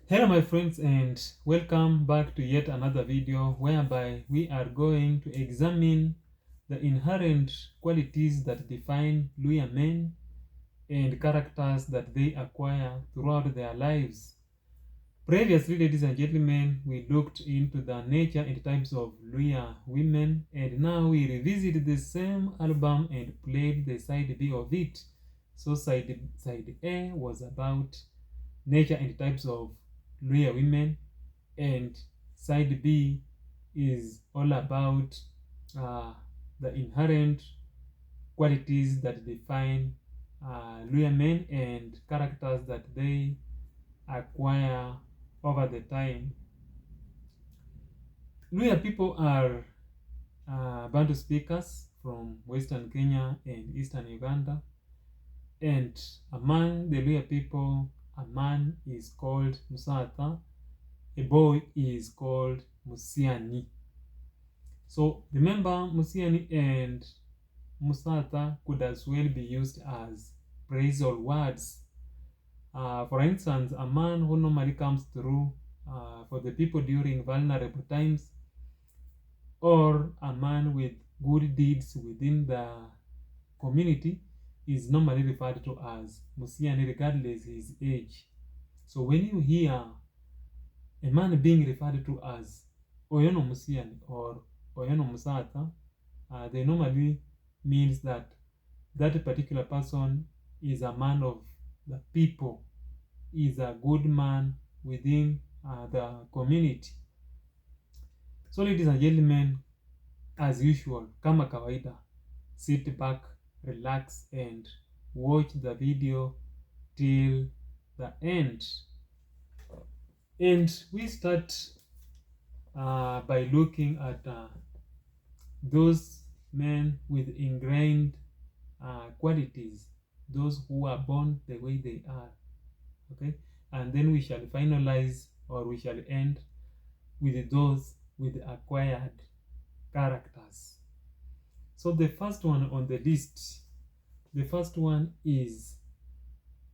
Hello my friends, and welcome back to yet another video whereby we are going to examine the inherent qualities that define luyia men and characters that they acquire throughout their lives. Previously, ladies and gentlemen, we looked into the nature and types of luyia women, and now we revisit the same album and played the side B of it. So side A was about nature and types of luyia women, and side B is all about the inherent qualities that define luyia men and characters that they acquire over the time. Luyia people are Bantu speakers from Western Kenya and Eastern Uganda, and among the Luyia people, a man is called Musata, a boy is called Musiani. So remember, Musiani and Musata could as well be used as praisal words. For instance, a man who normally comes through for the people during vulnerable times, or a man with good deeds within the community, is normally referred to as Musiani regardless his age. So when you hear a man being referred to as Oyono Musiani or Oyono Musata, they normally means that that particular person is a man of the people, is a good man within the community. So ladies and gentlemen, as usual, kama kawaida, sit back, relax and watch the video till the end. And we start by looking at those men with ingrained qualities, those who are born the way they are. Okay, and then we shall finalize, or we shall end with those with acquired characters. So the first one on the list, the first one is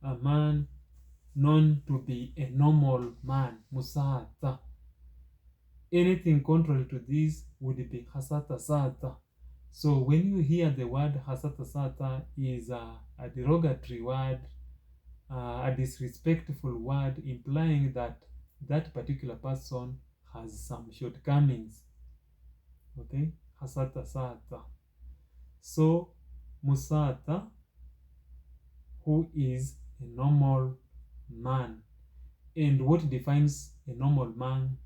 a man known to be a normal man, Musata. Anything contrary to this would be Hasata Sata. So when you hear the word Hasata Sata, is a derogatory word, a disrespectful word, implying that that particular person has some shortcomings. Okay, Hasata Sata. So Musata, who is a normal man. And what defines a normal man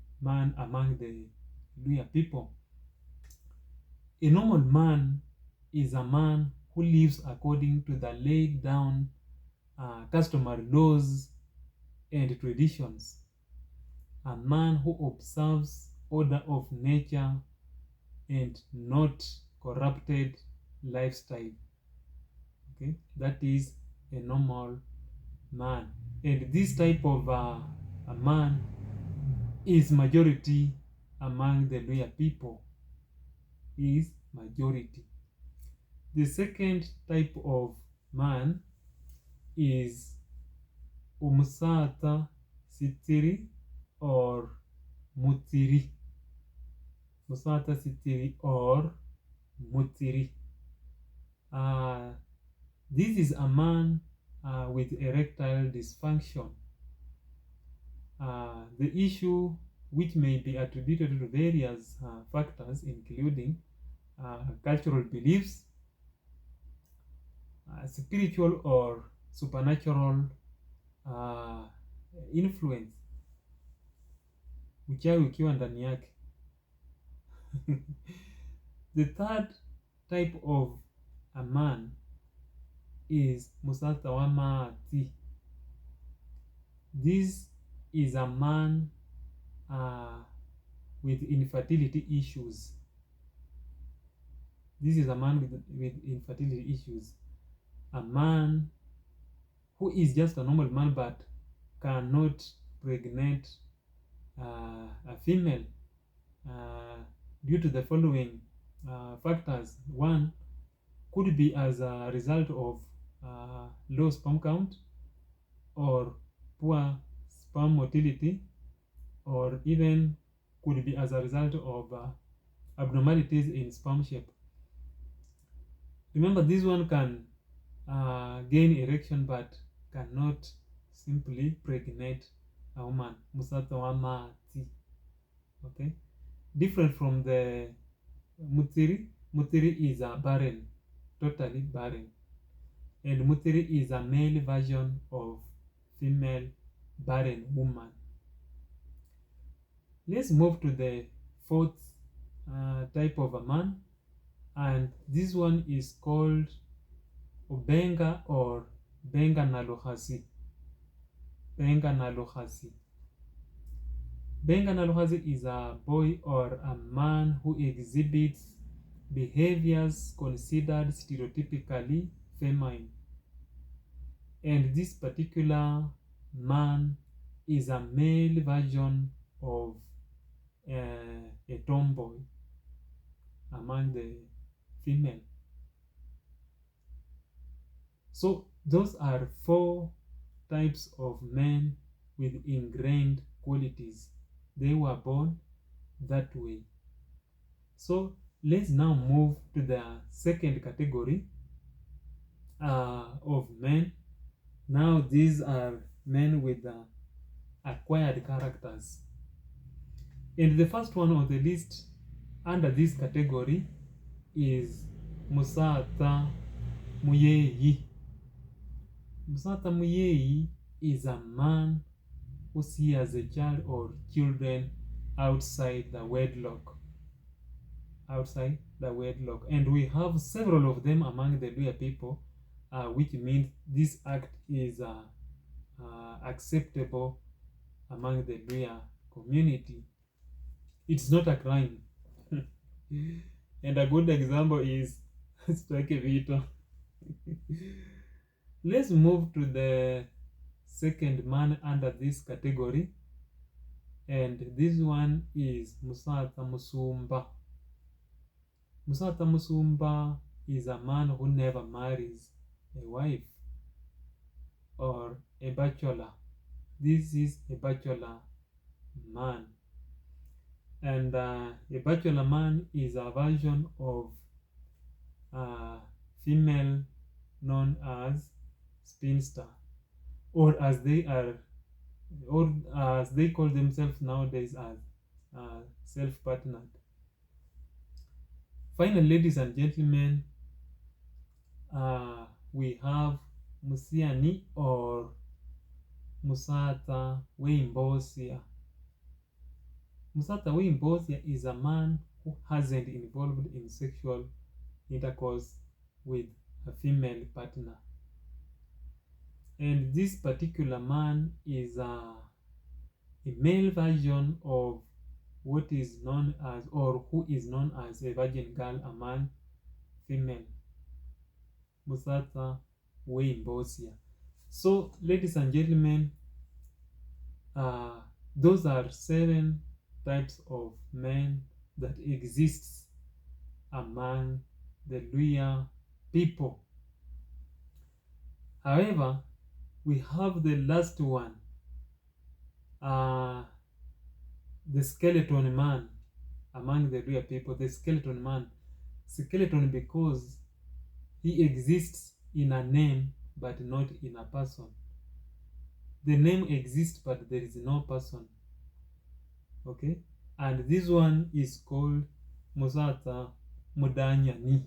among the Luya people? A normal man is a man who lives according to the laid down customary laws and traditions. A man who observes order of nature and not corrupted lifestyle. Okay, that is a normal man. And this type of a man is majority among the Luya people, is majority. The second type of man is Umusata Sitiri or Mutiri. Musata Sitiri or Mutiri. This is a man with erectile dysfunction. The issue, which may be attributed to various factors, including cultural beliefs, spiritual or supernatural influence, uchawi ukiwa ndani yake. The third type of a man is Musata Wamati. This is a man with infertility issues. This is a man with infertility issues. A man who is just a normal man but cannot pregnate a female due to the following factors. One could be as a result of low sperm count, or poor sperm motility, or even could be as a result of abnormalities in sperm shape. Remember, this one can gain erection but cannot simply pregnate a woman. Musata wa mati. Okay, different from the mutiri. Mutiri is a barren, totally barren, and mutiri is a male version of female barren woman. Let's move to the fourth type of a man, and this one is called Ubenga or Benga Nalohasi. Benga Nalohasi. Benga Nalohasi is a boy or a man who exhibits behaviors considered stereotypically feminine. And this particular man is a male version of a tomboy among the female. So those are four types of men with ingrained qualities. They were born that way. So let's now move to the second category of men. Now these are men with acquired characters. And the first one on the list under this category is Musata Muyeyi. Musata Muyeyi is a man who sees a child or children outside the wedlock. Outside the wedlock. And we have several of them among the Luyia people, which means this act is acceptable among the Luyia community. It's not a crime. And a good example is Strike Vito. Let's move to the second man under this category, and this one is Musata Musumba. Musata Musumba is a man who never marries a wife or a bachelor. This is a bachelor man. And a bachelor man is a version of female known as spinster, or as they call themselves nowadays as self-partnered. Finally, ladies and gentlemen, we have Musiani or Musata Weimbosia. Musata Weimbosia is a man who hasn't involved in sexual intercourse with a female partner. And this particular man is a male version of what is known as, or who is known as, a virgin girl among female. Musata Weimbosia. So, ladies and gentlemen, those are 7 types of men that exists among the Luyia people. However, we have the last one, the skeleton man among the Luyia people. The skeleton man. Skeleton because he exists in a name but not in a person. The name exists but there is no person. Okay? And this one is called Musata Mudanyani.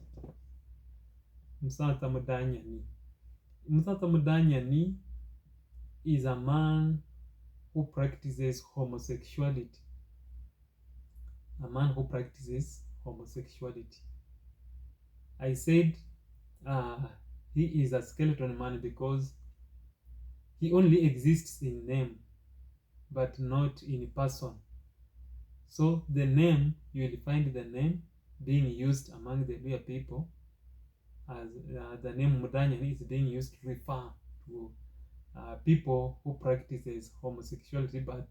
Musata Mudanyani. Musata Mudanyani is a man who practices homosexuality. A man who practices homosexuality. I said he is a skeleton man because he only exists in name but not in person. So the name, you will find the name being used among the Luyia people as the name Mudanyani is being used to refer to people who practices homosexuality, but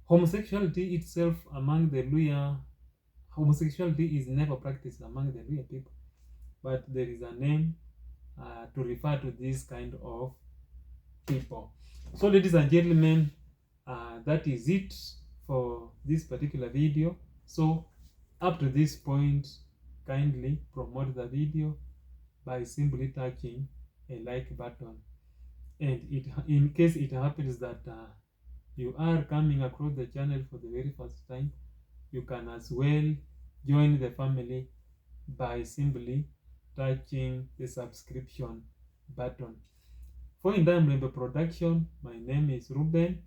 homosexuality itself among the Luyia, homosexuality is never practiced among the Luyia people, but there is a name to refer to this kind of people. So ladies and gentlemen, that is it for this particular video. So up to this point, kindly promote the video by simply touching a like button. And in case it happens that you are coming across the channel for the very first time, you can as well join the family by simply touching the subscription button. For Indaya Mrembe Production, my name is Ruben.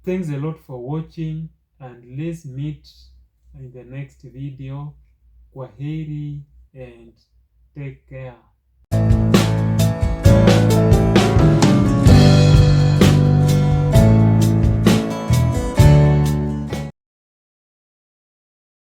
Thanks a lot for watching, and let's meet in the next video. Kwaheri and take care.